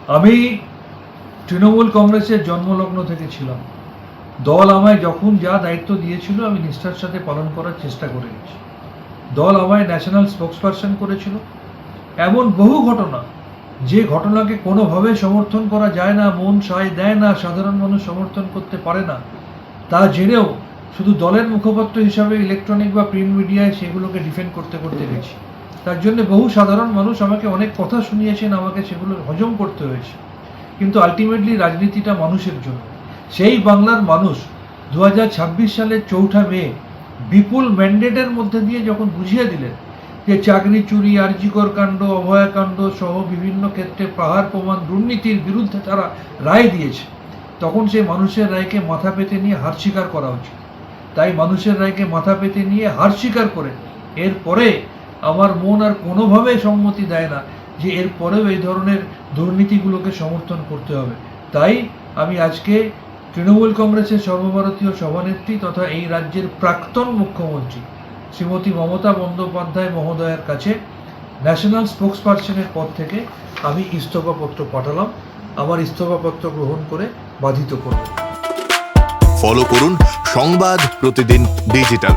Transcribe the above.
আমি তৃণমূল কংগ্রেসের জন্মলগ্ন থেকে ছিলাম। দল আমায় যখন যা দায়িত্ব দিয়েছিল আমি নিষ্ঠার সাথে পালন করার চেষ্টা করে গেছি। দল আমায় ন্যাশনাল স্পোক্সপারসন করেছিল। এমন বহু ঘটনা, যে ঘটনাকে কোনোভাবে সমর্থন করা যায় না, মন সায় দেয় না, সাধারণ মানুষ সমর্থন করতে পারে না, তা জেনেও শুধু দলের মুখপাত্র হিসাবে ইলেকট্রনিক বা প্রিন্ট মিডিয়ায় সেগুলোকে ডিফেন্ড করতে করতে গেছি। তার জন্য বহু সাধারণ মানুষ আমাকে অনেক কথা শুনিয়েছেন, আমাকে সেগুলো হজম করতে হয়েছে। কিন্তু আলটিমেটলি রাজনীতিটা মানুষের জন্য। সেই বাংলার মানুষ 2026 সালের 4 মে বিপুল ম্যান্ডেটের মধ্যে দিয়ে যখন বুঝিয়ে দিলেন যে চাকরি চুরি, আরজিকর কাণ্ড, অভয়াকাণ্ড সহ বিভিন্ন ক্ষেত্রে পাহাড় প্রমাণ দুর্নীতির বিরুদ্ধে তারা রায় দিয়েছে, তখন সেই মানুষের রায়কে মাথা পেতে নিয়ে হার স্বীকার করা উচিত। তাই মানুষের রায়কে মাথা পেতে নিয়ে হার স্বীকার করে এরপরে আমার মন আর কোনোভাবে সম্মতি দেয় না যে এরপরেও এই ধরনের দুর্নীতিগুলোকে সমর্থন করতে হবে। তাই আমি আজকে তৃণমূল কংগ্রেসের সর্বভারতীয় সভানেত্রী তথা এই রাজ্যের প্রাক্তন মুখ্যমন্ত্রী শ্রীমতী মমতা বন্দ্যোপাধ্যায় মহোদয়ের কাছে ন্যাশনাল স্পোক্সপারসনের পদ থেকে আমি ইস্তফাপত্র পাঠালাম। আমার ইস্তফাপত্র গ্রহণ করে বাধিত করব। ফলো করুন সংবাদ প্রতিদিন ডিজিটাল।